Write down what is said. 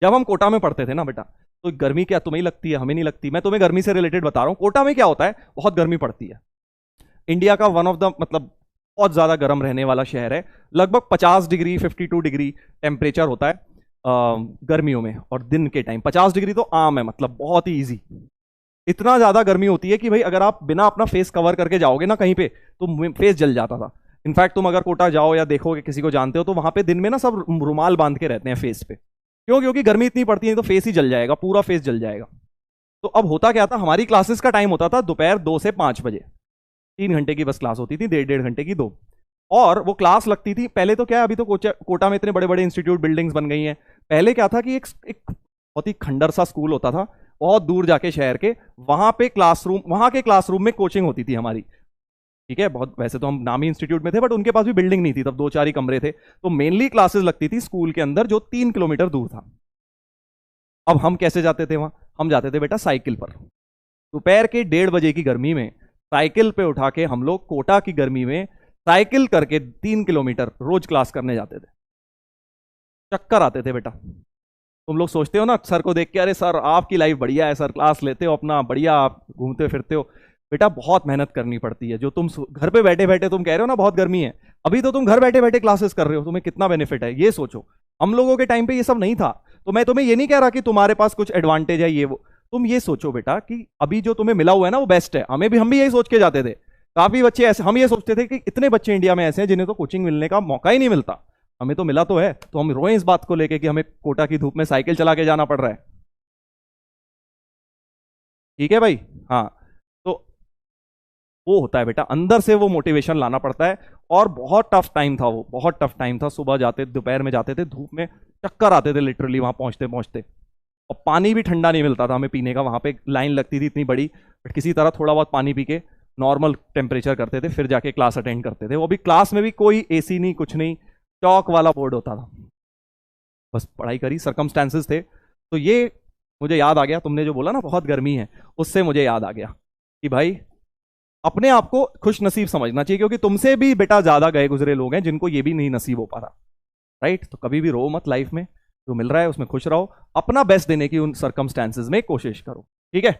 जब हम कोटा में पढ़ते थे ना बेटा, तो गर्मी क्या तुम्हें लगती है, हमें नहीं लगती। मैं तुम्हें गर्मी से रिलेटेड बता रहा हूँ। कोटा में क्या होता है, बहुत गर्मी पड़ती है। इंडिया का वन ऑफ द मतलब बहुत ज्यादा गर्म रहने वाला शहर है। लगभग 50 डिग्री 52 डिग्री टेम्परेचर होता है गर्मियों में, और दिन के टाइम 50 डिग्री तो आम है, मतलब बहुत ही ईजी। इतना ज्यादा गर्मी होती है कि भाई अगर आप बिना अपना फेस कवर करके जाओगे ना कहीं पे, तो फेस जल जाता था। इनफैक्ट तुम अगर कोटा जाओ या देखोगे किसी को जानते हो, तो वहां पे दिन में ना सब रुमाल बांध के रहते हैं फेस पे। क्यों? क्योंकि गर्मी इतनी पड़ती है, तो फेस ही जल जाएगा, पूरा फेस जल जाएगा। तो अब होता क्या था, हमारी क्लासेस का टाइम होता था दोपहर 2 से 5 बजे। 3 घंटे की बस क्लास होती थी, 1.5 घंटे की 2। और वो क्लास लगती थी पहले तो क्या है, अभी तो कोटा में इतने बड़े बड़े इंस्टीट्यूट बिल्डिंग्स बन गई हैं। पहले क्या था कि एक बहुत ही खंडर सा स्कूल होता था, बहुत दूर जाके शहर के। वहां पे क्लासरूम, वहां के क्लासरूम में कोचिंग होती थी हमारी। ठीक है, बहुत वैसे तो हम नामी इंस्टीट्यूट में थे, बट उनके पास भी बिल्डिंग नहीं थी तब, 2-4 ही कमरे थे। तो मेनली क्लासेस लगती थी स्कूल के अंदर, जो 3 किलोमीटर दूर था। अब हम कैसे जाते थे वहां? हम जाते थे बेटा साइकिल पर। दोपहर के 1:30 बजे की गर्मी में साइकिल पे उठा के हम लोग कोटा की गर्मी में साइकिल करके 3 किलोमीटर रोज क्लास करने जाते थे। चक्कर आते थे बेटा। तुम लोग सोचते हो ना सर को देख के, अरे सर आपकी लाइफ बढ़िया है, सर क्लास लेते हो अपना बढ़िया, आप घूमते फिरते हो। बेटा बहुत मेहनत करनी पड़ती है। जो तुम घर पे बैठे बैठे तुम कह रहे हो ना बहुत गर्मी है, अभी तो तुम घर बैठे बैठे क्लासेस कर रहे हो, तुम्हें कितना बेनिफिट है ये सोचो। हम लोगों के टाइम पे ये सब नहीं था। तो मैं तुम्हें ये नहीं कह रहा कि तुम्हारे पास कुछ एडवांटेज है ये वो। तुम ये सोचो बेटा कि अभी जो तुम्हें मिला हुआ है ना वो बेस्ट है। हम भी यही सोच के जाते थे। काफी बच्चे ऐसे, हम ये सोचते थे कि इतने बच्चे इंडिया में ऐसे हैं जिन्हें तो कोचिंग मिलने का मौका ही नहीं मिलता। हमें तो मिला तो है, तो हम रोए इस बात को लेके कि हमें कोटा की धूप में साइकिल चला के जाना पड़ रहा है। ठीक है भाई। हाँ, तो वो होता है बेटा, अंदर से वो मोटिवेशन लाना पड़ता है। और बहुत टफ टाइम था वो, बहुत टफ टाइम था। सुबह जाते, दोपहर में जाते थे, धूप में चक्कर आते थे लिटरली वहां पहुंचते पहुंचते। और पानी भी ठंडा नहीं मिलता था हमें पीने का। वहां पे लाइन लगती थी इतनी बड़ी, बट किसी तरह थोड़ा बहुत पानी पी के नॉर्मल टेम्परेचर करते थे, फिर जाके क्लास अटेंड करते थे। वो भी क्लास में भी कोई एसी नहीं, कुछ नहीं, चौक वाला बोर्ड होता था। बस पढ़ाई करी, सर्कमस्टांसेस थे। तो ये मुझे याद आ गया, तुमने जो बोला ना बहुत गर्मी है, उससे मुझे याद आ गया कि भाई अपने आप को खुश नसीब समझना चाहिए, क्योंकि तुमसे भी बेटा ज्यादा गए गुजरे लोग हैं जिनको ये भी नहीं नसीब हो पा रहा। राइट? तो कभी भी रो मत लाइफ में, जो मिल रहा है उसमें खुश रहो, अपना बेस्ट देने की उन सर्कमस्टांसेस में कोशिश करो। ठीक है?